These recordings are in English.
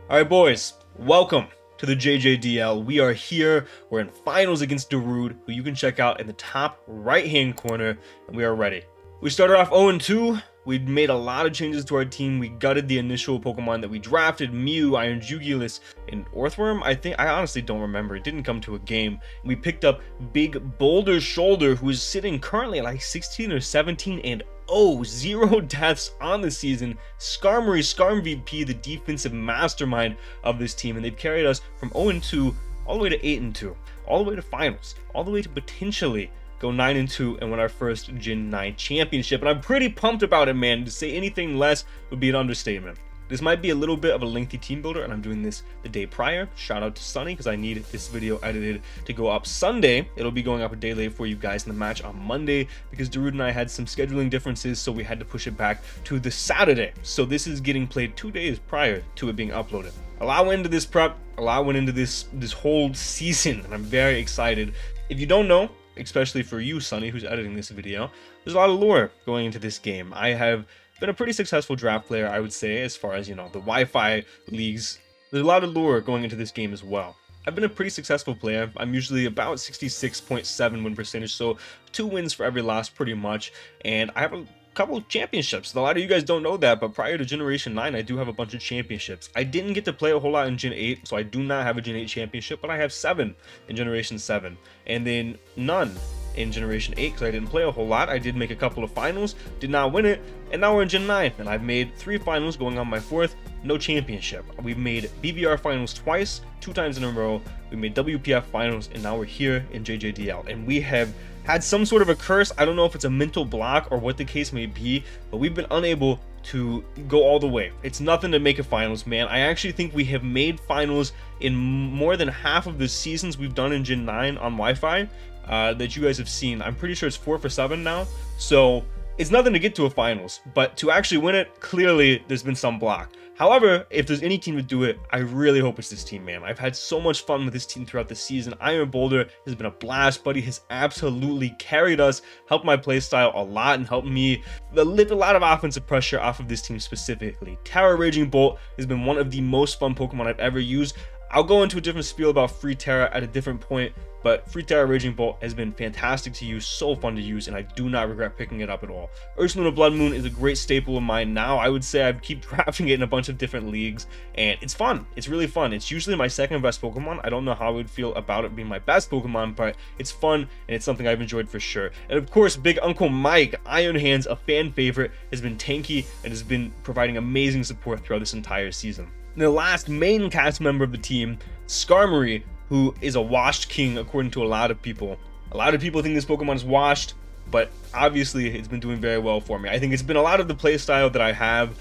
Alright boys, welcome to the JJDL. We are here, we're in finals against Darude, who you can check out in the top right hand corner, and we are ready. We started off 0-2, we made a lot of changes to our team. We gutted the initial Pokemon that we drafted, Mew, Iron Jugulis, and Orthworm. I honestly don't remember, it didn't come to a game. We picked up Big Boulder Shoulder, who is sitting currently at like 16 or 17 and 0 deaths on the season. Skarm VP, the defensive mastermind of this team, and they've carried us from 0-2 all the way to 8-2, all the way to finals, all the way to potentially go 9-2 and win our first Gen 9 championship. And I'm pretty pumped about it, man. To say anything less would be an understatement. This might be a little bit of a lengthy team builder, and I'm doing this the day prior. Shout out to Sunny, because I need this video edited to go up Sunday. It'll be going up a day late for you guys in the match on Monday, because Darude and I had some scheduling differences, so we had to push it back to the Saturday. So this is getting played 2 days prior to it being uploaded. A lot went into this prep, a lot went into this whole season, and I'm very excited. If you don't know, especially for you, Sunny, who's editing this video, there's a lot of lore going into this game. I have been a pretty successful draft player, I would say, as far as, you know, the Wi-Fi leagues. There's a lot of lore going into this game as well. I've been a pretty successful player. I'm usually about 66.7 win percentage, so 2 wins for every loss pretty much, and I have a couple of championships. A lot of you guys don't know that, but prior to Generation 9, I do have a bunch of championships. I didn't get to play a whole lot in Gen 8, so I do not have a Gen 8 championship, but I have 7 in Generation 7, and then none in Generation 8 because I didn't play a whole lot. I did make a couple of finals, did not win it, and now we're in Gen 9, and I've made 3 finals going on my 4th, no championship. We've made BBR finals twice, 2 times in a row. We made WPF finals, and now we're here in JJDL, and we have had some sort of a curse. I don't know if it's a mental block or what the case may be, but we've been unable to go all the way. It's nothing to make it finals, man. I actually think we have made finals in more than half of the seasons we've done in Gen 9 on Wi-Fi that you guys have seen. I'm pretty sure it's 4 for 7 now, so it's nothing to get to a finals, but to actually win it, clearly there's been some block. However, if there's any team to do it, I really hope it's this team, man. I've had so much fun with this team throughout the season. Iron Boulder has been a blast. Buddy has absolutely carried us, helped my playstyle a lot, and helped me lift a lot of offensive pressure off of this team specifically. Terra Raging Bolt has been one of the most fun Pokemon I've ever used. I'll go into a different spiel about Free Terra at a different point, but Free Terra Raging Bolt has been fantastic to use, so fun to use, and I do not regret picking it up at all. Ursaluna Blood Moon is a great staple of mine now. I would say I keep drafting it in a bunch of different leagues, and it's fun. It's really fun. It's usually my second best Pokemon. I don't know how I would feel about it being my best Pokemon, but it's fun, and it's something I've enjoyed for sure. And of course, Big Uncle Mike, Iron Hands, a fan favorite, has been tanky and has been providing amazing support throughout this entire season. The last main cast member of the team, Skarmory, who is a washed king according to a lot of people. A lot of people think this Pokemon is washed, but obviously it's been doing very well for me. I think it's been a lot of the playstyle that I have,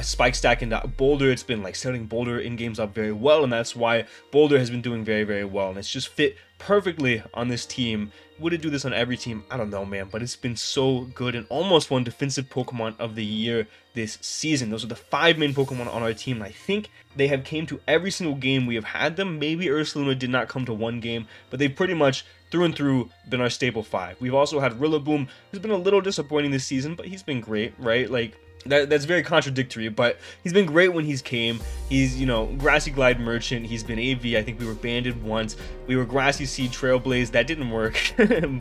spike stack into Boulder. It's been like setting Boulder in games up very well, and that's why Boulder has been doing very, very well, and it's just fit perfectly on this team. Would it do this on every team? I don't know, man, but it's been so good, and almost won Defensive Pokemon of the Year this season. Those are the 5 main Pokemon on our team, and I think they have came to every single game we have had them. Maybe Ursaluna did not come to 1 game, but they've pretty much through and through been our staple 5. We've also had Rillaboom, who's been a little disappointing this season, but he's been great, right? Like, that's very contradictory, but he's been great when he's came. He's, you know, Grassy Glide Merchant. He's been AV. I think we were banded once. We were Grassy Seed Trailblaze. That didn't work,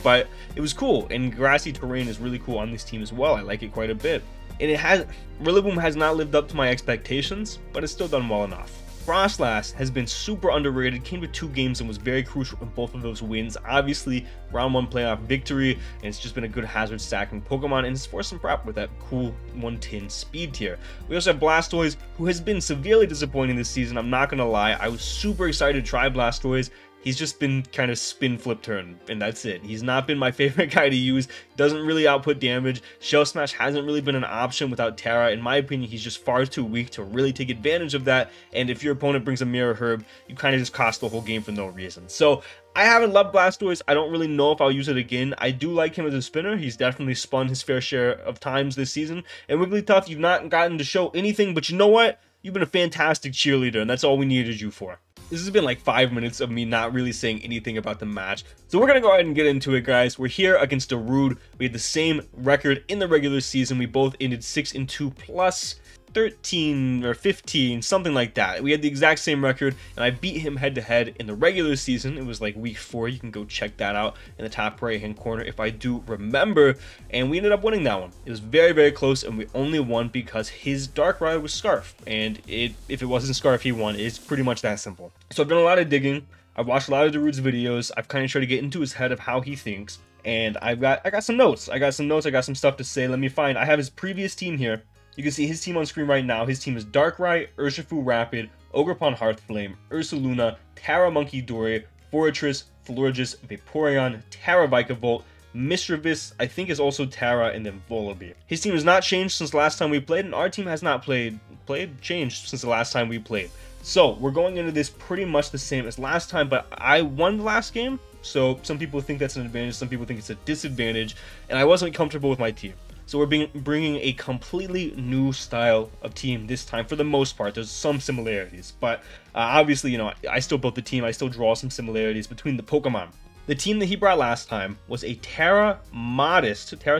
but it was cool. And Grassy Terrain is really cool on this team as well. I like it quite a bit. And Rillaboom has not lived up to my expectations, but it's still done well enough. Frostlass has been super underrated, came to 2 games and was very crucial in both of those wins. Obviously, round 1 playoff victory, and it's just been a good hazard stacking Pokemon, and it's forced some prep with that cool 110 speed tier. We also have Blastoise, who has been severely disappointing this season. I'm not gonna lie, I was super excited to try Blastoise. He's just been kind of spin flip turn, and that's it. He's not been my favorite guy to use. Doesn't really output damage. Shell Smash hasn't really been an option without Terra. In my opinion, he's just far too weak to really take advantage of that, and if your opponent brings a Mirror Herb, you kind of just cost the whole game for no reason. So I haven't loved Blastoise. I don't really know if I'll use it again. I do like him as a spinner. He's definitely spun his fair share of times this season. And Wigglytuff, you've not gotten to show anything, but you know what? You've been a fantastic cheerleader, and that's all we needed you for. This has been like 5 minutes of me not really saying anything about the match. So we're going to go ahead and get into it, guys. We're here against Darude. We had the same record in the regular season. We both ended 6-2 plus. 13 or 15, something like that. We had the exact same record, and I beat him head to head in the regular season. It was like week 4. You can go check that out in the top right hand corner if I do remember, and we ended up winning that one. It was very, very close, and we only won because his Darkrai was Scarf, and if it wasn't Scarf, he won. It's pretty much that simple. So I've done a lot of digging. I've watched a lot of Darude's videos. I've kind of tried to get into his head of how he thinks, and I got some notes. I got some stuff to say. Let me find. I have his previous team here. You can see his team on screen right now. His team is Darkrai, Urshifu Rapid, Ogerpon Hearthflame, Ursaluna, Tara Monkey Dory, Forretress, Florges, Vaporeon, Tara Vikavolt, Mischievous, I think is also Tara, and then Volibee. His team has not changed since the last time we played, and our team has not changed since the last time we played. So we're going into this pretty much the same as last time, but I won the last game, so some people think that's an advantage, some people think it's a disadvantage, and I wasn't comfortable with my team. So we're bringing a completely new style of team this time for the most part. There's some similarities, but obviously, you know, I still built the team. I still draw some similarities between the Pokemon. The team that he brought last time was a Tera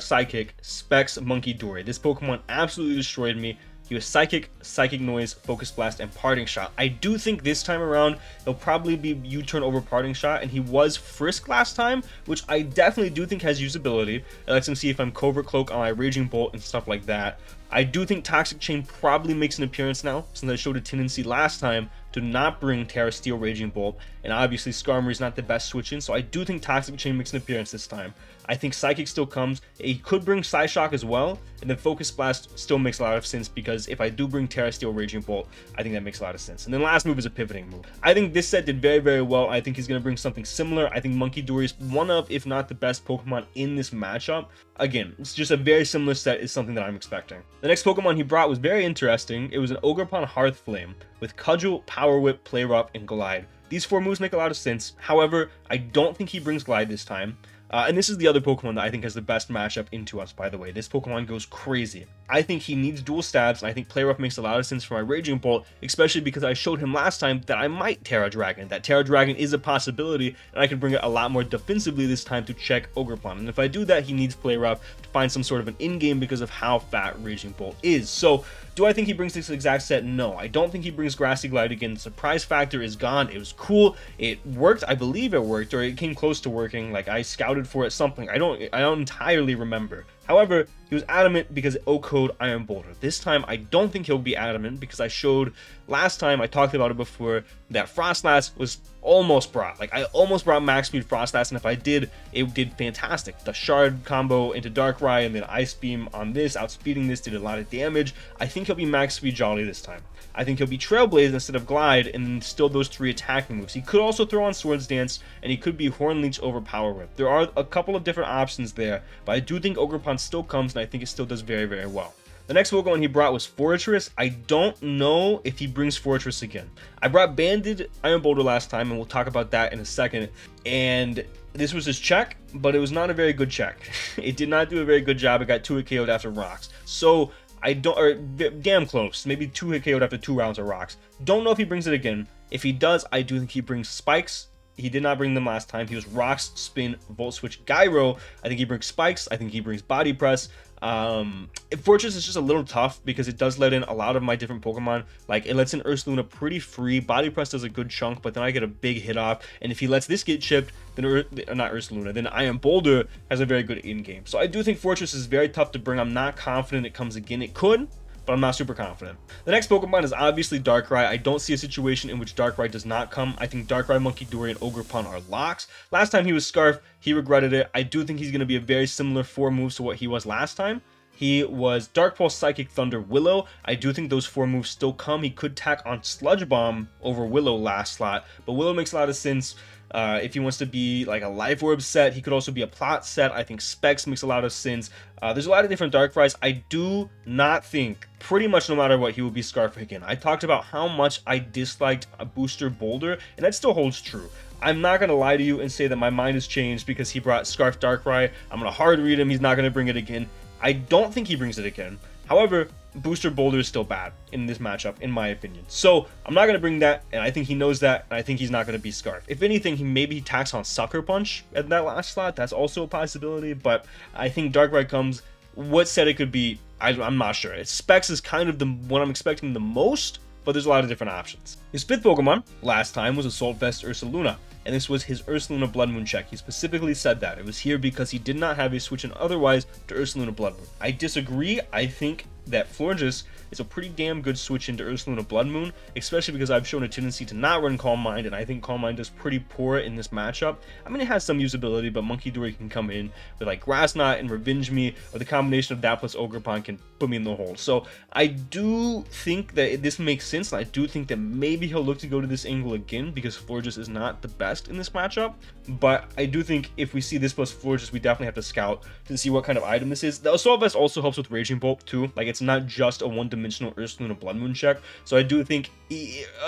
Psychic, Specs Monkey Dory. This Pokemon absolutely destroyed me. He was Psychic, Psychic Noise, Focus Blast, and Parting Shot. I do think this time around, he'll probably be U-turn over Parting Shot, and he was Frisk last time, which I definitely do think has usability. It lets him see if I'm Covert Cloak on my Raging Bolt and stuff like that. I do think Toxic Chain probably makes an appearance now, since I showed a tendency last time to not bring Terra Steel Raging Bolt, and obviously Skarmory is not the best switch in, so I do think Toxic Chain makes an appearance this time. I think Psychic still comes. He could bring Psyshock as well, and then Focus Blast still makes a lot of sense, because if I do bring Terra Steel Raging Bolt, I think that makes a lot of sense. And then last move is a pivoting move. I think this set did very, very well. I think he's going to bring something similar. I think Monkey Dory is one of, if not the best Pokemon in this matchup. Again, it's just a very similar set is something that I'm expecting. The next Pokemon he brought was very interesting. It was an Ogerpon Hearthflame with Cudgel, Power Whip, Play Rough, and Glide. These 4 moves make a lot of sense. However, I don't think he brings Glide this time. And this is the other Pokemon that I think has the best matchup into us, by the way. This Pokemon goes crazy. I think he needs dual stabs, and I think Play Rough makes a lot of sense for my Raging Bolt, especially because I showed him last time that I might Terra Dragon. That Terra Dragon is a possibility, and I can bring it a lot more defensively this time to check Ogerpon. And if I do that, he needs Play Rough to find some sort of an in-game because of how fat Raging Bolt is. So, do I think he brings this exact set? No, I don't think he brings Grassy Glide again. The surprise factor is gone. It was cool. It worked. I believe it worked, or it came close to working. Like, I scouted for it something. I don't entirely remember. However, he was adamant because it O-code Iron Boulder. This time, I don't think he'll be adamant because I showed last time, I talked about it before, that Frostlass was almost brought. Like, I almost brought Max Speed Frostlass, and if I did, it did fantastic. The Shard combo into Darkrai and then Ice Beam on this, outspeeding this, did a lot of damage. I think he'll be Max Speed Jolly this time. I think he'll be Trailblaze instead of Glide, and then still those 3 attacking moves. He could also throw on Swords Dance, and he could be Horn Leech over Power Whip. There are a couple of different options there, but I do think Ogerpon still comes, and I think it still does very, very well. The next Pokemon he brought was Forretress. I don't know if he brings Forretress again. I brought Banded Iron Boulder last time, and we'll talk about that in a second. And this was his check, but it was not a very good check. It did not do a very good job. It got 2-hit KO'd after Rocks. So, I don't, or damn close, maybe 2-hit KO'd after 2 rounds of Rocks. Don't know if he brings it again. If he does, I do think he brings Spikes. He did not bring them last time. He was Rocks, Spin, Volt Switch, Gyro. I think he brings Spikes. I think he brings Body Press. Fortress is just a little tough because it does let in a lot of my different Pokemon. Like, it lets in Ursaluna pretty free. Body Press does a good chunk, but then I get a big hit off. And if he lets this get chipped, then not Ursaluna, then Iron Boulder has a very good in-game. So I do think Fortress is very tough to bring. I'm not confident it comes again. It could, but I'm not super confident. The next Pokemon is obviously Darkrai. I don't see a situation in which Darkrai does not come. I think Darkrai, Monkey Dory, and Ogerpon are locks. Last time he was Scarf, he regretted it. I do think he's going to be a very similar 4 moves to what he was last time. He was Dark Pulse, Psychic, Thunder, Willow. I do think those 4 moves still come. He could tack on Sludge Bomb over Willow last slot, but Willow makes a lot of sense. If he wants to be like a Life Orb set, he could also be a Plot set. I think Specs makes a lot of sense. There's a lot of different Darkrai's. I do not think, pretty much no matter what, he will be Scarf again. I talked about how much I disliked a Booster Boulder, and that still holds true. I'm not going to lie to you and say that my mind has changed because he brought Scarf Darkrai. I'm going to hard read him. He's not going to bring it again. I don't think he brings it again. However, Booster Boulder is still bad in this matchup, in my opinion. So, I'm not going to bring that, and I think he knows that, and I think he's not going to be Scarf. If anything, maybe he tacks on Sucker Punch at that last slot. That's also a possibility, but I think Darkrai comes. What set it could be, I'm not sure. Its specs is kind of the one I'm expecting the most, but there's a lot of different options. His 5th Pokemon last time was Assault Vest Ursaluna, and this was his Ursaluna Blood Moon check. He specifically said that. It was here because he did not have a switch in otherwise to Ursaluna Blood Moon. I disagree. I think that Florges is a pretty damn good switch into Ursaluna Blood Moon, especially because I've shown a tendency to not run Calm Mind, and I think Calm Mind does pretty poor in this matchup. I mean, it has some usability, but Monkey Dory can come in with like Grass Knot and Revenge Me, or the combination of that plus Ogerpon can put me in the hole. So I do think that this makes sense, and I do think that maybe he'll look to go to this angle again because Florges is not the best in this matchup. But I do think if we see this plus Florges, we definitely have to scout to see what kind of item this is. The Assault Vest also helps with Raging Bolt too. Like, it's not just a one-dimensional Ursaluna Blood Moon check. So I do think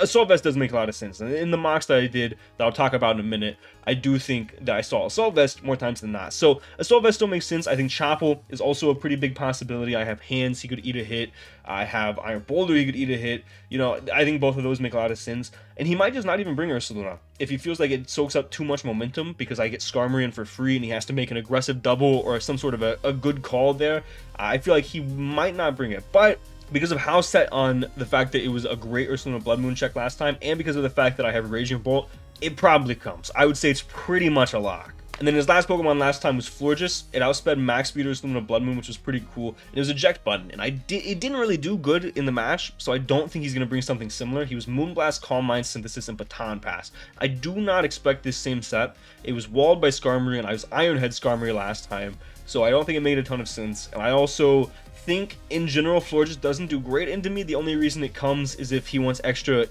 Assault Vest does make a lot of sense. And in the mocks that I did, that I'll talk about in a minute, I do think that I saw Assault Vest more times than not. So Assault Vest still makes sense. I think Chople is also a pretty big possibility. I have Hands, he could eat a hit. I have Iron Boulder, he could eat a hit. You know, I think both of those make a lot of sense. And he might just not even bring Ursaluna if he feels like it soaks up too much momentum because I get Skarmory in for free and he has to make an aggressive double or some sort of a good call there. I feel like he might not bring it. But because of how set on the fact that it was a great Ursaluna Blood Moon check last time, and because of the fact that I have Raging Bolt, it probably comes. I would say it's pretty much a lock. And then his last Pokemon last time was Florges. It outsped Max Speed Ursaluna Blood Moon, which was pretty cool. And it was Eject Button, and it didn't really do good in the match, so I don't think he's going to bring something similar. He was Moonblast, Calm Mind, Synthesis, and Baton Pass. I do not expect this same set. It was walled by Skarmory, and I was Iron Head Skarmory last time, so I don't think it made a ton of sense. And I also think, in general, Florges doesn't do great into me. The only reason it comes is if he wants extra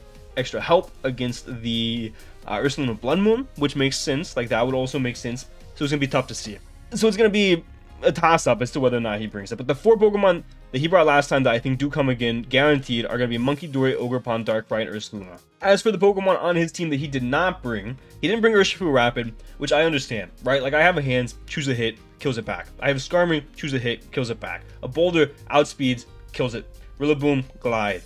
help against the Ursaluna Blood Moon, which makes sense. Like, that would also make sense. So it's gonna be tough to see. So it's gonna be a toss-up as to whether or not he brings it. But the 4 Pokemon that he brought last time that I think do come again, guaranteed, are gonna be Monkey Dory, Ogerpon, Darkrai, and Ursaluna. As for the Pokemon on his team that he did not bring, he didn't bring Urshifu Rapid, which I understand, right? Like, I have a Hands, choose a hit, kills it back. I have a Skarmory, choose a hit, kills it back. A Boulder, outspeeds, kills it. Rillaboom, Glide.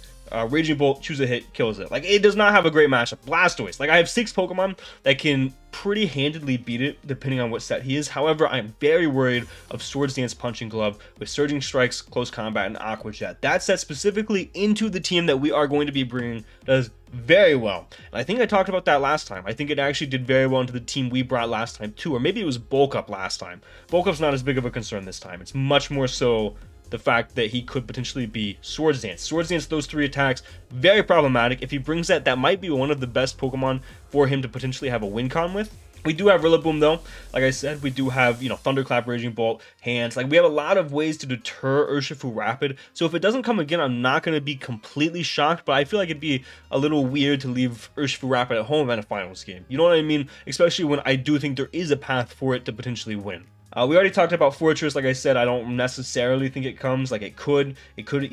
Raging Bolt, choose a hit, kills it. Like, it does not have a great matchup. Blastoise, like, I have 6 Pokemon that can pretty handedly beat it depending on what set he is. However, I am very worried of Swords Dance Punching Glove with Surging Strikes, Close Combat, and Aqua Jet. That set specifically into the team that we are going to be bringing does very well. And I think I talked about that last time. I think it actually did very well into the team we brought last time too, or maybe it was Bulk Up last time. Bulk Up's not as big of a concern this time. It's much more so the fact that he could potentially be Swords Dance. Swords Dance, those 3 attacks, very problematic. If he brings that, that might be one of the best Pokemon for him to potentially have a win con with. We do have Rillaboom though. Like I said, we do have, you know, Thunderclap, Raging Bolt, Hands. Like, we have a lot of ways to deter Urshifu Rapid. So if it doesn't come again, I'm not going to be completely shocked, but I feel like it'd be a little weird to leave Urshifu Rapid at home at a finals game. You know what I mean? Especially when I do think there is a path for it to potentially win. We already talked about Fortress. Like I said, I don't necessarily think it comes. Like, it could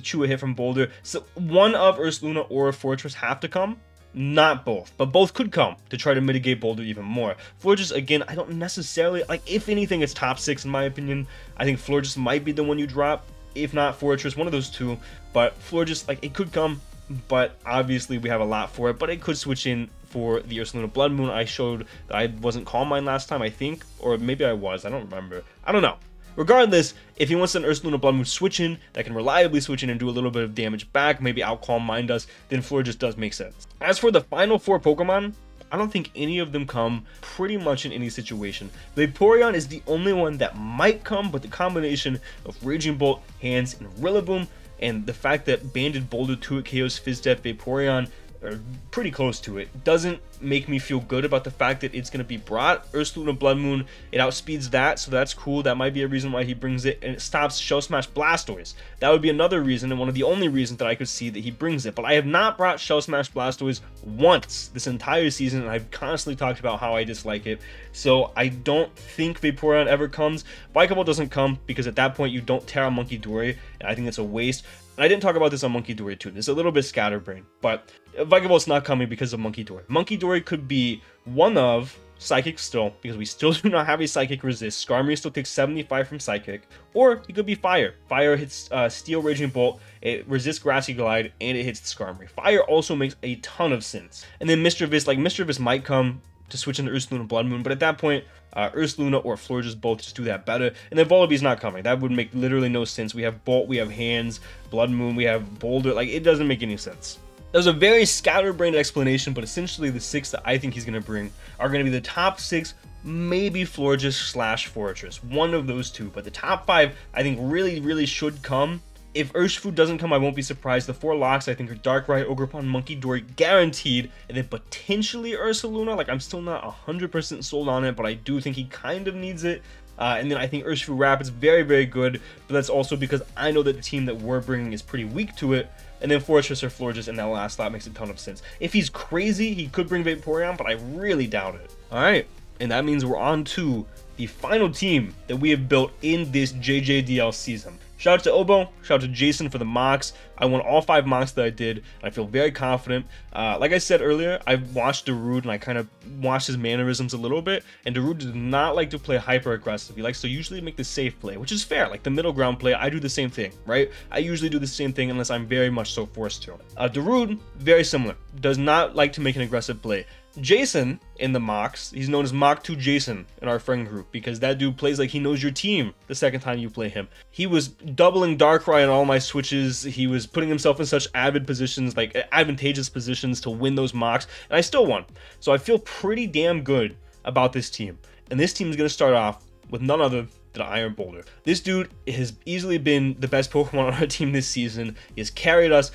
chew a hit from Boulder. So one of Ursaluna or Fortress have to come. Not both, but both could come to try to mitigate Boulder even more. Florges, again, I don't necessarily, like, if anything, it's top 6 in my opinion. I think Florges might be the one you drop, if not Fortress, one of those two. But Florges, like, it could come, but obviously we have a lot for it. But it could switch in for the Ursaluna Blood Moon. I showed that I wasn't Calm Mind last time, I think, or maybe I was, I don't remember. I don't know. Regardless, if he wants an Ursaluna Blood Moon switch in that can reliably switch in and do a little bit of damage back, maybe out Calm Mind does, then Florges does make sense. As for the final 4 Pokemon, I don't think any of them come pretty much in any situation. Vaporeon is the only one that might come, but the combination of Raging Bolt, Hands, and Rillaboom, and the fact that Banded Boulder 2 at KO's Fizzdeath Vaporeon are pretty close to it, doesn't make me feel good about the fact that it's going to be brought. Ursaluna Blood Moon, it outspeeds that, so that's cool. That might be a reason why he brings it, and it stops Shell Smash Blastoise. That would be another reason, and one of the only reasons that I could see that he brings it. But I have not brought Shell Smash Blastoise once this entire season, and I've constantly talked about how I dislike it. So I don't think Vaporeon ever comes. Bikeable doesn't come because at that point you don't tear on Monkey Dory, and I think it's a waste. And I didn't talk about this on Monkey Dory too. It's a little bit scatterbrained, but Vikavolt not coming because of Monkey Dory. Monkey Dory could be one of Psychic still, because we still do not have a Psychic resist. Skarmory still takes 75 from Psychic. Or he could be Fire. Fire hits Steel Raging Bolt, it resists Grassy Glide, and it hits the Skarmory. Fire also makes a ton of sense. And then Mischievous, like Mischievous might come to switch into Ursaluna Blood Moon, but at that point, Ursaluna or Florges both just do that better. And then Volibbe's not coming. That would make literally no sense. We have Bolt, we have Hands, Blood Moon, we have Boulder. Like, it doesn't make any sense. That was a very scatterbrained explanation, but essentially the 6 that I think he's going to bring are going to be the top 6, maybe Florges / Fortress. One of those two, but the top 5 I think really should come. If Urshifu doesn't come, I won't be surprised. The 4 locks, I think, are Darkrai, Ogerpon, Monkey Dory, guaranteed, and then potentially Ursaluna. Like, I'm still not 100% sold on it, but I do think he kind of needs it. And then I think Urshifu Rapid's very good, but that's also because I know that the team that we're bringing is pretty weak to it. And then Fortress or Florges in that last slot makes a ton of sense. If he's crazy, he could bring Vaporeon, but I really doubt it. Alright, and that means we're on to the final team that we have built in this JJDL season. Shout out to Obo, shout out to Jason for the mocks. I won all 5 mocks that I did, and I feel very confident. Like I said earlier, I've watched Darude, and I kind of watched his mannerisms a little bit, and Darude does not like to play hyper aggressive. He likes to usually make the safe play, which is fair. Like the middle ground play, I do the same thing, right? I usually do the same thing unless I'm very much so forced to. Darude, very similar, does not like to make an aggressive play. Jason in the mocks, he's known as Mock 2 Jason in our friend group because that dude plays like he knows your team the second time you play him. He was doubling Darkrai in all my switches. He was putting himself in such advantageous positions to win those mocks, and I still won. So I feel pretty damn good about this team. And this team is going to start off with none other than Iron Boulder. This dude has easily been the best Pokemon on our team this season. He has carried us.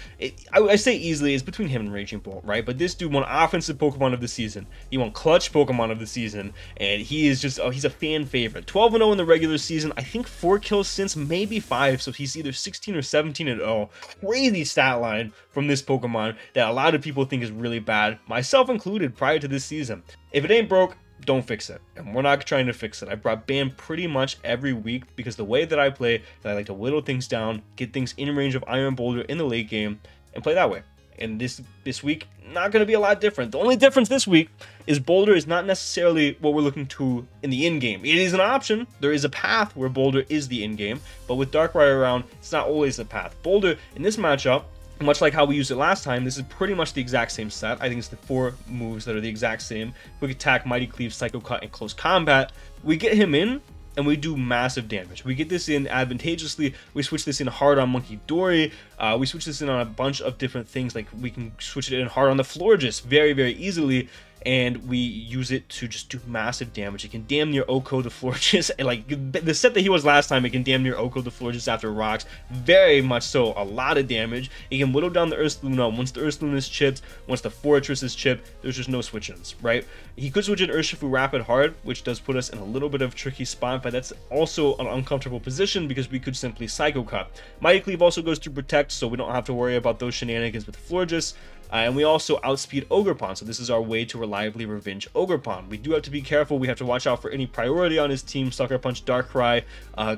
I say easily, it's between him and Raging Bolt, right? But this dude won Offensive Pokemon of the Season. He won Clutch Pokemon of the Season. And he is just, he's a fan favorite. 12-0 in the regular season. I think 4 kills since, maybe 5. So he's either 16 or 17-0. Crazy stat line from this Pokemon that a lot of people think is really bad, myself included, prior to this season. If it ain't broke, don't fix it, and we're not trying to fix it. I brought ban pretty much every week because the way that I play, that I like to whittle things down, get things in range of Iron Boulder in the late game, and play that way. And this week, not going to be a lot different. The only difference this week is Boulder is not necessarily what we're looking to in the end game. It is an option. There is a path where Boulder is the end game, but with Darkrai around, it's not always the path. Boulder in this matchup, much like how we used it last time, this is pretty much the exact same set. I think it's the 4 moves that are the exact same. Quick Attack, Mighty Cleave, Psycho Cut, and Close Combat. We get him in, and we do massive damage. We get this in advantageously. We switch this in hard on Monkey Dory. We switch this in on a bunch of different things. Like we can switch it in hard on the Florges very easily. And we use it to just do massive damage. It can damn near Oko the Florges. Like the set that he was last time, it can damn near Oko the Florges after rocks. Very much so, a lot of damage. It can whittle down the Ursaluna. Once the Ursaluna is chipped, once the Fortress is chipped, there's just no switch-ins, right? He could switch in Urshifu Rapid hard, which does put us in a little bit of a tricky spot, but that's also an uncomfortable position because we could simply Psycho Cut. Mighty Cleave also goes to Protect, so we don't have to worry about those shenanigans with Florges. And we also outspeed Ogerpon, so this is our way to reliably revenge Ogerpon. We do have to be careful. We have to watch out for any priority on his team. Sucker Punch, Darkrai,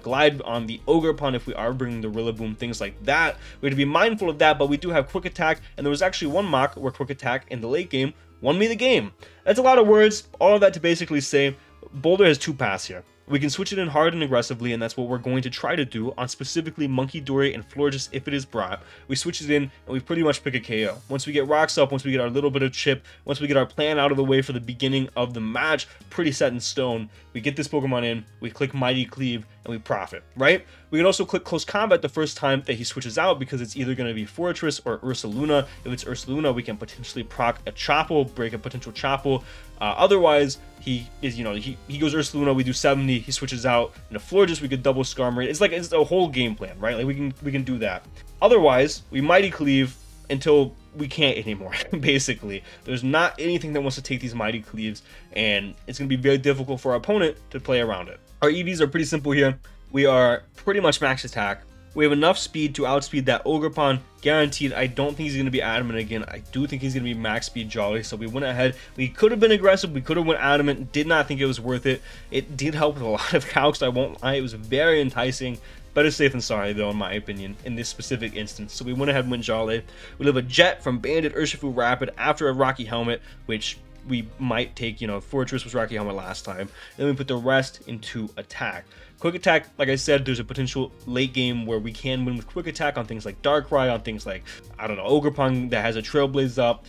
Glide on the Ogerpon if we are bringing the Rillaboom, things like that. We have to be mindful of that, but we do have Quick Attack, and there was actually one mock where Quick Attack in the late game won me the game. That's a lot of words, all of that to basically say Boulder has 2 paths here. We can switch it in hard and aggressively, and that's what we're going to try to do on specifically Monkey Dory and Florges if it is brought. We switch it in, and we pretty much pick a KO. Once we get rocks up, once we get our little bit of chip, once we get our plan out of the way for the beginning of the match, pretty set in stone, we get this Pokemon in, we click Mighty Cleave, and we profit, right? We can also click Close Combat the first time that he switches out because it's either going to be Fortress or Ursaluna. If it's Ursaluna, we can potentially proc a Chople, break a potential Chople. Otherwise, he is, he goes Ursaluna, we do 70, he switches out into Florges, we could double Skarm rate. It's like, it's a whole game plan, right? Like we can do that. Otherwise, we Mighty Cleave until we can't anymore, basically. There's not anything that wants to take these Mighty Cleaves, and it's going to be very difficult for our opponent to play around it. Our EVs are pretty simple here. We are pretty much max attack. We have enough speed to outspeed that Ogerpon, guaranteed. I don't think he's going to be adamant again. I do think he's going to be max speed Jolly, so we went ahead. We could have been aggressive. We could have went adamant. Did not think it was worth it. It did help with a lot of calcs, I won't lie. It was very enticing. Better safe than sorry, though, in my opinion, in this specific instance. So we went ahead and went Jolly. We live a Jet from Banded Urshifu Rapid after a Rocky Helmet, which we might take, you know, Fortress was Rocky Helmet last time. Then we put the rest into attack. Quick attack, like I said, there's a potential late game where we can win with quick attack on things like Darkrai, on things like, I don't know, Ogerpon that has a Trailblaze up.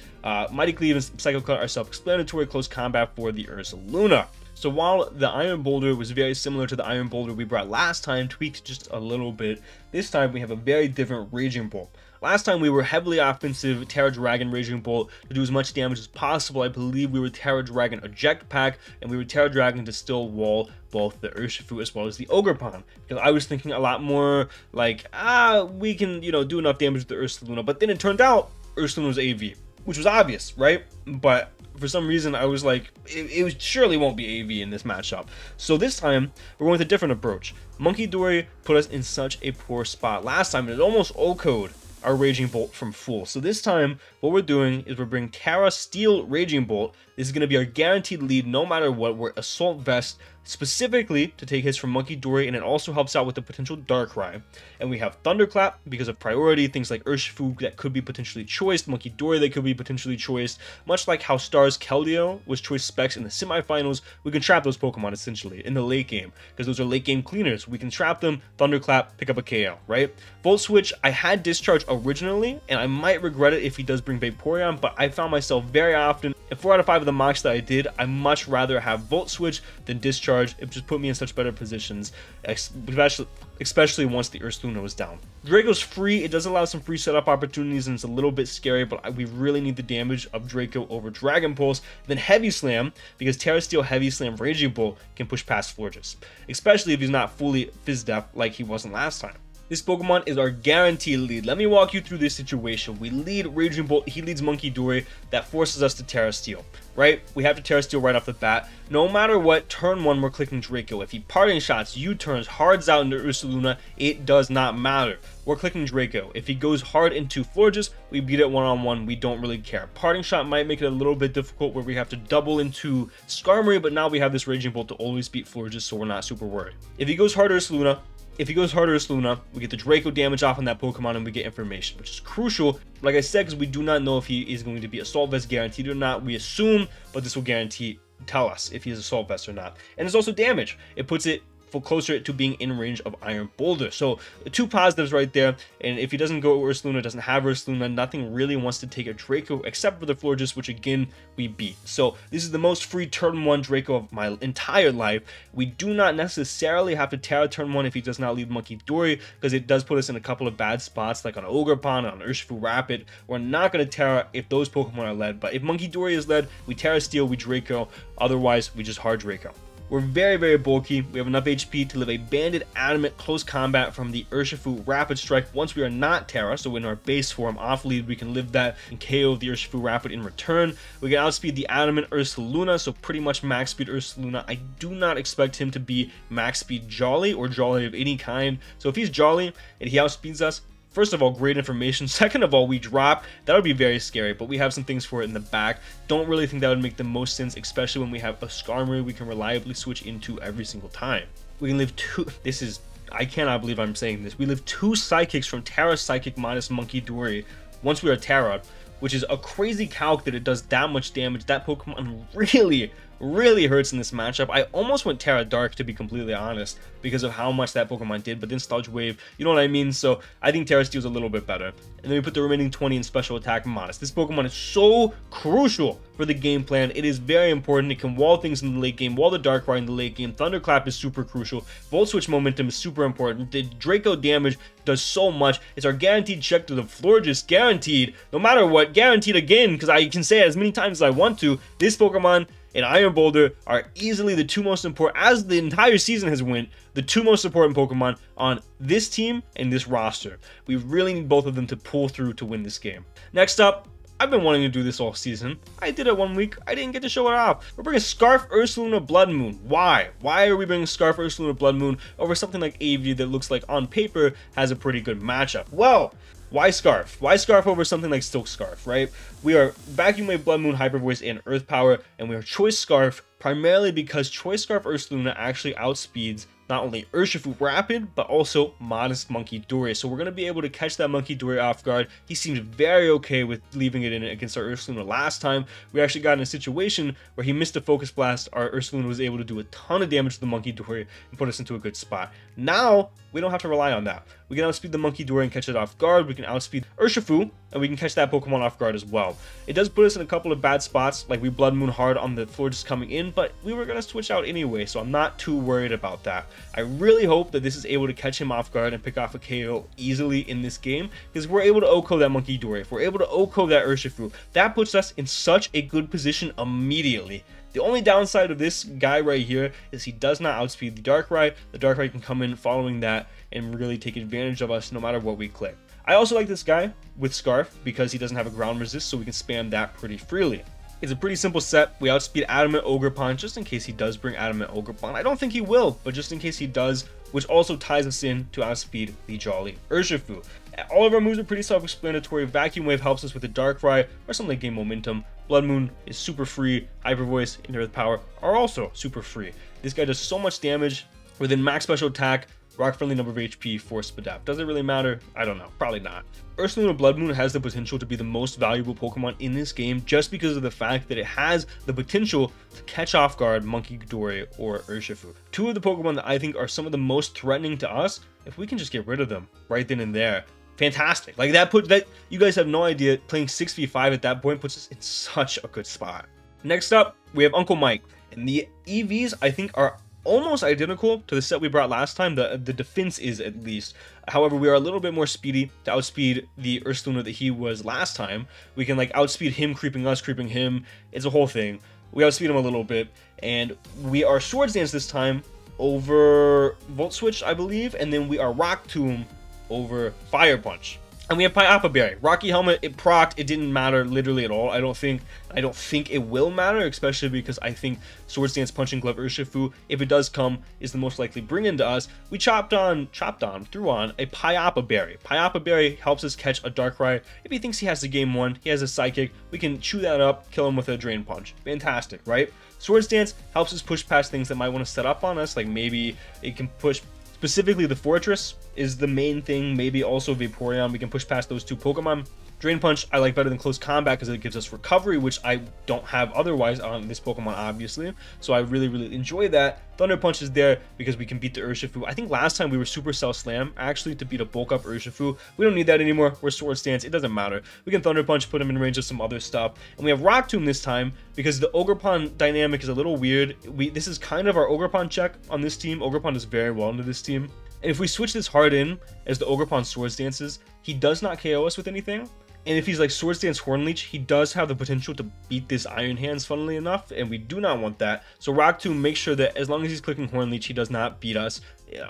Mighty Cleave and Psycho Cut are self-explanatory. Close combat for the Ursaluna. So while the Iron Boulder was very similar to the Iron Boulder we brought last time, tweaked just a little bit, this time we have a very different Raging Bolt. Last time we were heavily offensive, Terra Dragon Raging Bolt to do as much damage as possible. I believe we were Terra Dragon Eject Pack, and we were Terra Dragon to still wall both the Urshifu as well as the Ogerpon. Because I was thinking a lot more like, we can, you know, do enough damage with the Ursaluna, but then it turned out Ursaluna was AV, which was obvious, right? But for some reason I was like, it surely won't be AV in this matchup. So this time we're going with a different approach. Monkey Dory put us in such a poor spot last time, it almost O-code our Raging Bolt from full. So this time what we're doing is we're bringing Terra Steel Raging Bolt. This is going to be our guaranteed lead no matter what. We're Assault Vest specifically to take hits from Monkey Dory, and it also helps out with the potential Darkrai. And we have Thunderclap because of priority, things like Urshifu that could be potentially choiced, Monkey Dory that could be potentially choiced, much like how Stars Keldeo was choice specs in the semifinals. We can trap those Pokemon essentially in the late game because those are late game cleaners. We can trap them, Thunderclap, pick up a KO, right? Volt Switch, I had Discharge originally, and I might regret it if he does bring Vaporeon, but I found myself very often, in 4 out of 5 of the mocks that I did, I much rather have Volt Switch than Discharge. It just put me in such better positions, especially once the Ursaluna was down. Draco's free. It does allow some free setup opportunities, and it's a little bit scary, but we really need the damage of Draco over Dragon Pulse. Then Heavy Slam, because Terra Steel Heavy Slam Raging Bolt can push past Florges, especially if he's not fully Fizz Def like he wasn't last time. This Pokemon is our guaranteed lead. Let me walk you through this situation. We lead Raging Bolt, he leads Monkey Dory. That forces us to Terra Steel, right? We have to Terra Steel right off the bat. No matter what, turn 1, we're clicking Draco. If he parting shots, U-turns, hards out into Ursaluna, it does not matter. We're clicking Draco. If he goes hard into Florges, we beat it one-on-one. We don't really care. Parting shot might make it a little bit difficult where we have to double into Skarmory, but now we have this Raging Bolt to always beat Florges, so we're not super worried. If he goes hard Ursaluna, we get the Draco damage off on that Pokemon and we get information, which is crucial, like I said, because we do not know if he is going to be Assault Vest guaranteed or not. We assume, but this will tell us if he is Assault Vest or not. And it's also damage. It puts it closer to being in range of Iron Boulder. So 2 positives right there. And if he doesn't go Ursaluna, doesn't have Ursaluna, nothing really wants to take a Draco except for the Florges, which again we beat. So this is the most free turn 1 Draco of my entire life. We do not necessarily have to Terra turn 1 if he does not lead Monkey Dory, because it does put us in a couple of bad spots like on Ogerpon, on Urshifu Rapid. We're not going to Terra if those Pokemon are led, but if Monkey Dory is led, we Terra Steel, we Draco. Otherwise we just hard Draco. We're very, very bulky. We have enough HP to live a Banded Adamant close combat from the Urshifu Rapid Strike once we are not Terra. So in our base form off lead, we can live that and KO the Urshifu Rapid in return. We can outspeed the Adamant Ursaluna, so pretty much max speed Ursaluna. I do not expect him to be max speed Jolly or Jolly of any kind. So if he's Jolly and he outspeeds us, first of all, great information. Second of all, we drop. That would be very scary, but we have some things for it in the back. Don't really think that would make the most sense, especially when we have a Skarmory we can reliably switch into every single time. We can live 2... I cannot believe I'm saying this. We live 2 Psychics from Terra Psychic minus Monkey Dory once we are Terra, which is a crazy calc that it does that much damage. That Pokemon really hurts in this matchup. I almost went Terra Dark, to be completely honest, because of how much that Pokemon did, but then Sludge Wave, you know what I mean? So I think Terra Steel's a little bit better. And then we put the remaining 20 in Special Attack Modest. This Pokemon is so crucial for the game plan. It is very important. It can wall things in the late game, wall the Darkrai in the late game. Thunderclap is super crucial. Volt Switch momentum is super important. The Draco damage does so much. It's our guaranteed check to the Florges, guaranteed, no matter what, guaranteed again, because I can say it as many times as I want to. This Pokemon and Iron Boulder are easily the 2 most important, as the entire season has went, the 2 most important Pokemon on this team and this roster. We really need both of them to pull through to win this game. Next up, I've been wanting to do this all season. I did it 1 week. I didn't get to show it off. We're bringing Scarf Ursaluna Blood Moon. Why? Why are we bringing Scarf Ursaluna Blood Moon over something like AV that looks like on paper has a pretty good matchup? Well, why Scarf? Why Scarf over something like Silk Scarf, right? We are Vacuum Wave, Blood Moon, Hyper Voice, and Earth Power, and we are Choice Scarf primarily because Choice Scarf Ursaluna actually outspeeds not only Urshifu Rapid, but also Modest Monkey Dory. So we're going to be able to catch that Monkey Dory off guard. He seems very okay with leaving it in against our Ursaluna last time. We actually got in a situation where he missed a Focus Blast. Our Ursaluna was able to do a ton of damage to the Monkey Dory and put us into a good spot. Now, we don't have to rely on that. We can outspeed the Monkey Dory and catch it off guard. We can outspeed Urshifu, and we can catch that Pokemon off guard as well. It does put us in a couple of bad spots, like we Blood Moon hard on the floor just coming in, but we were going to switch out anyway, so I'm not too worried about that. I really hope that this is able to catch him off guard and pick off a KO easily in this game, because we're able to OHKO that Monkey Dory. If we're able to OHKO that Urshifu, that puts us in such a good position immediately. The only downside of this guy right here is he does not outspeed the Darkrai. The Darkrai can come in following that and really take advantage of us no matter what we click. I also like this guy with Scarf because he doesn't have a ground resist, so we can spam that pretty freely. It's a pretty simple set. We outspeed Adamant Ogerpon just in case he does bring Adamant Ogerpon. I don't think he will, but just in case he does, which also ties us in to outspeed the Jolly Urshifu. All of our moves are pretty self-explanatory. Vacuum Wave helps us with the Darkrai or something like Game Momentum. Blood Moon is super free. Hyper Voice and Earth Power are also super free. This guy does so much damage within max special attack, rock friendly number of HP, Force Spadaf. Does it really matter? I don't know. Probably not. Ursaluna Blood Moon has the potential to be the most valuable Pokemon in this game just because of the fact that it has the potential to catch off guard Monkey Dory or Urshifu. Two of the Pokemon that I think are some of the most threatening to us, if we can just get rid of them right then and there. Fantastic. Like that you guys have no idea, playing 6v5 at that point puts us in such a good spot. Next up, we have Uncle Mike. And the EVs I think are almost identical to the set we brought last time. The defense is at least. However, we are a little bit more speedy to outspeed the Ursaluna that he was last time. We can like outspeed him, creeping us, creeping him. It's a whole thing. We outspeed him a little bit. And we are Swords Dance this time over Volt Switch, I believe. And then we are Rock Tomb over Fire Punch. And we have Pyappa Berry. Rocky Helmet, it procced, it didn't matter literally at all. I don't think it will matter, especially because I think Swords Dance Punching Glove Urshifu, if it does come, is the most likely bring in to us. We threw on a Pyappa Berry. Pyappa Berry helps us catch a Darkrai. If he thinks he has the game one, he has a Psychic, we can chew that up, kill him with a Drain Punch. Fantastic, right? Swords Dance helps us push past things that might want to set up on us, like maybe it can push. Specifically, the Fortress is the main thing, maybe also Vaporeon. We can push past those two Pokemon. Drain Punch I like better than Close Combat because it gives us recovery, which I don't have otherwise on this Pokemon, obviously. So I really enjoy that. Thunder Punch is there because we can beat the Urshifu. I think last time we were Supercell Slam, actually, to beat a bulk up Urshifu. We don't need that anymore. We're Sword Stance. It doesn't matter. We can Thunder Punch, put him in range of some other stuff. And we have Rock Tomb this time because the Ogerpon dynamic is a little weird. This is kind of our Ogerpon check on this team. Ogerpon does very well into this team. And if we switch this hard in as the Ogerpon Swords Dances, he does not KO us with anything. And if he's like Swords Dance Hornleech, he does have the potential to beat this Iron Hands, funnily enough, and we do not want that. So Rock Tomb makes sure that as long as he's clicking Hornleech, he does not beat us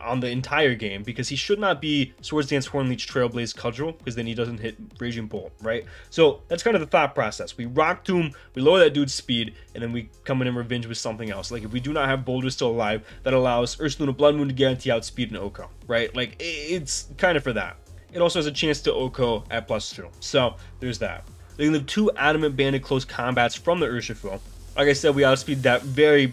on the entire game, because he should not be Swords Dance Hornleech Trailblaze Cudgel, because then he doesn't hit Raging Bolt, right? So that's kind of the thought process. We Rock Tomb, we lower that dude's speed, and then we come in and revenge with something else. Like if we do not have Boulder still alive, that allows Ursaluna Blood Moon to guarantee outspeed and OHKO, right? Like it's kind of for that. It also has a chance to OHKO at +2. So there's that. Then the two Adamant Banded Close Combats from the Urshifu. Like I said, we outspeed that very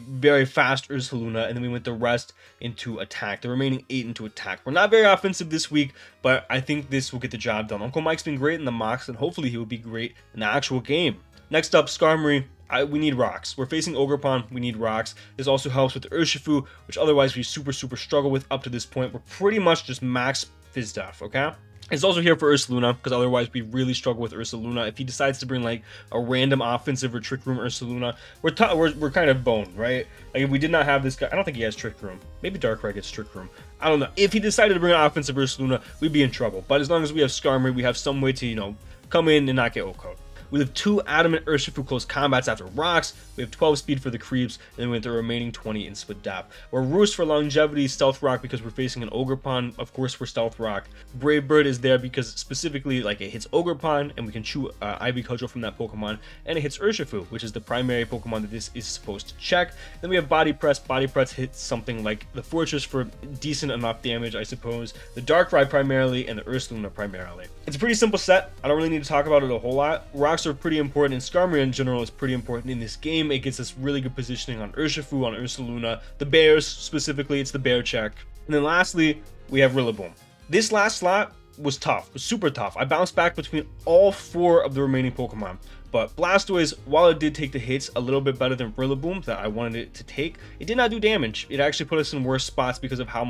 fast Ursaluna, and then we went the rest into attack. The remaining 8 into attack. We're not very offensive this week, but I think this will get the job done. Uncle Mike's been great in the mocks, and hopefully he will be great in the actual game. Next up, Skarmory. We need rocks. We're facing Ogerpon, we need rocks. This also helps with the Urshifu, which otherwise we super struggle with up to this point. We're pretty much just max Fizz-Def, okay? It's also here for Ursaluna, because otherwise we really struggle with Ursaluna. If he decides to bring like a random offensive or Trick Room Ursaluna, we're kind of boned, right? Like if we did not have this guy, I don't think he has Trick Room. Maybe Darkrai gets Trick Room. I don't know. If he decided to bring an offensive Ursaluna, we'd be in trouble. But as long as we have Skarmory, we have some way to, you know, come in and not get OHKO'd. We have 2 Adamant Urshifu Close Combats after rocks. We have 12 speed for the creeps, and then we have the remaining 20 in Spadaf. We're Roost for longevity, Stealth Rock because we're facing an Ogerpon. Of course, we're Stealth Rock. Brave Bird is there because specifically, like, it hits Ogerpon, and we can chew Ivy Cudgel from that Pokemon, and it hits Urshifu, which is the primary Pokemon that this is supposed to check. Then we have Body Press. Body Press hits something like the Fortress for decent enough damage, I suppose. The Darkrai primarily, and the Ursaluna primarily. It's a pretty simple set. I don't really need to talk about it a whole lot. Rock rocks are pretty important, and Skarmory in general is pretty important in this game. It gets us really good positioning on Urshifu, on Ursaluna, the bears specifically, it's the bear check. And then lastly, we have Rillaboom. This last slot was tough, was super tough. I bounced back between all 4 of the remaining Pokemon. But Blastoise, while it did take the hits a little bit better than Rillaboom that I wanted it to take, it did not do damage. It actually put us in worse spots because of how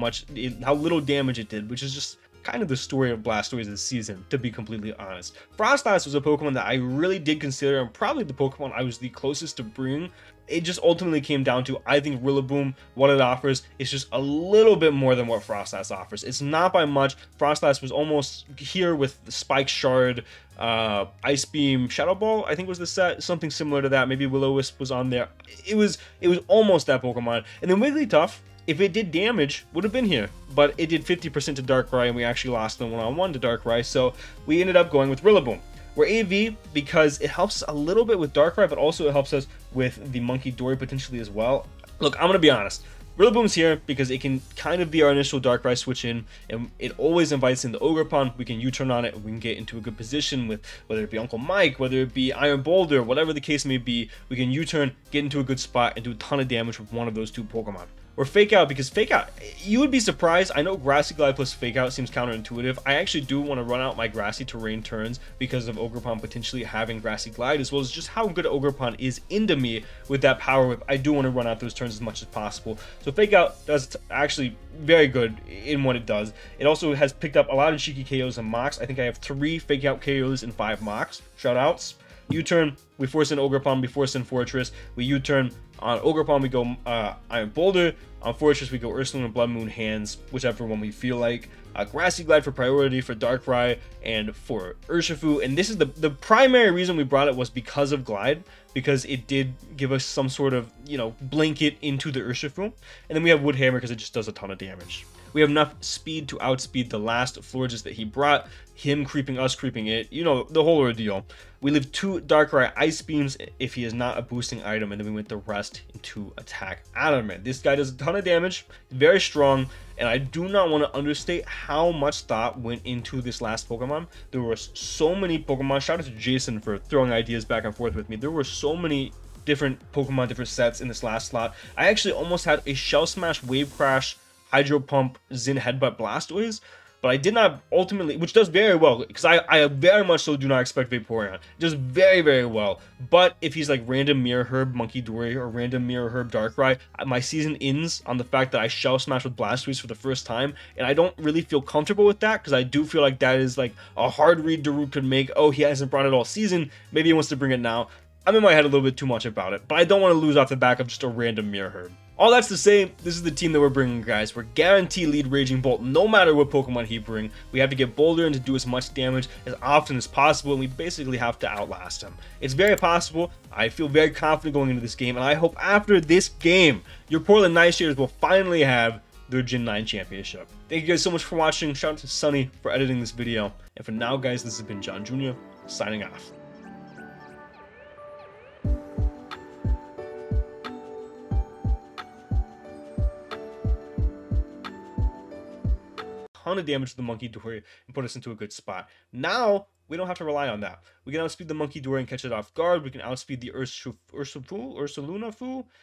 little damage it did, which is just kind of the story of Blastoise this season, to be completely honest. Frostlass was a Pokemon that I really did consider, and probably the Pokemon I was the closest to bringing. It just ultimately came down to, I think Rillaboom, what it offers is just a little bit more than what Frostlass offers. It's not by much. Frostlass was almost here with Spike Shard, Ice Beam, Shadow Ball, I think was the set, something similar to that. Maybe Will-O-Wisp was on there. It was almost that Pokemon. And then Wigglytuff, if it did damage, would have been here, but it did 50% to Darkrai, and we actually lost them one-on-one to Darkrai, so we ended up going with Rillaboom. We're AV because it helps us a little bit with Darkrai, but also it helps us with the Monkey Dory potentially as well. Look, I'm gonna be honest. Rillaboom's here because it can kind of be our initial Darkrai switch in, and it always invites in the Ogerpon. We can U-turn on it, and we can get into a good position with whether it be Uncle Mike, whether it be Iron Boulder, whatever the case may be. We can U-turn, get into a good spot, and do a ton of damage with one of those 2 Pokemon. Or Fake Out, because Fake Out, you would be surprised. I know Grassy Glide plus Fake Out seems counterintuitive. I actually do want to run out my Grassy Terrain turns because of Ogerpon potentially having Grassy Glide, as well as just how good Ogerpon is into me with that Power Whip. I do want to run out those turns as much as possible. So Fake Out does actually very good in what it does. It also has picked up a lot of cheeky KOs and mocks. I think I have 3 Fake Out KOs and 5 mocks. Shoutouts. U-turn, we force in Ogerpon, we force in Fortress. We U-turn. On Ogerpon, we go Iron Boulder. On Fortress, we go Ursaluna, Blood Moon, Hands, whichever one we feel like. Grassy Glide for priority for Darkrai and for Urshifu. And this is the primary reason we brought it was because of Glide, because it did give us some sort of, blanket into the Urshifu. And then we have Wood Hammer because it just does a ton of damage. We have enough speed to outspeed the last Florges that he brought, him creeping us, creeping it, the whole ordeal. We live 2 Darkrai Ice Beams if he is not a boosting item, and then we went the rest into attack Adamant. This guy does a ton of damage, very strong, and I do not want to understate how much thought went into this last Pokemon. There were so many Pokemon. Shout out to Jason for throwing ideas back and forth with me. There were so many different Pokemon, different sets in this last slot. I actually almost had a Shell Smash, Wave Crash, Hydro Pump, Zin Headbutt, Blastoise, but I did not ultimately, which does very well, because I very much so do not expect Vaporeon. It does very, very well, but if he's like random Mirror Herb Monkey Dory or random Mirror Herb Darkrai, my season ends on the fact that I Shell Smash with Blastoise for the first time, and I don't really feel comfortable with that, because I do feel like that is like a hard read Darude could make. Oh, he hasn't brought it all season, maybe he wants to bring it now. I'm in my head a little bit too much about it, but I don't want to lose off the back of just a random Mirror Herb. All that's to say, this is the team that we're bringing, guys. We're guaranteed lead Raging Bolt no matter what Pokemon he brings. We have to get Boulder in to do as much damage as often as possible, and we basically have to outlast him. It's very possible. I feel very confident going into this game, and I hope after this game, your Portland Nightshaders will finally have their Gen 9 championship. Thank you guys so much for watching. Shout out to Sunny for editing this video. And for now, guys, this has been John Jr. signing off. Ton of damage to the Monkey Dory and put us into a good spot. Now we don't have to rely on that. We can outspeed the Monkey Dory and catch it off guard. We can outspeed the Ursaluna Fu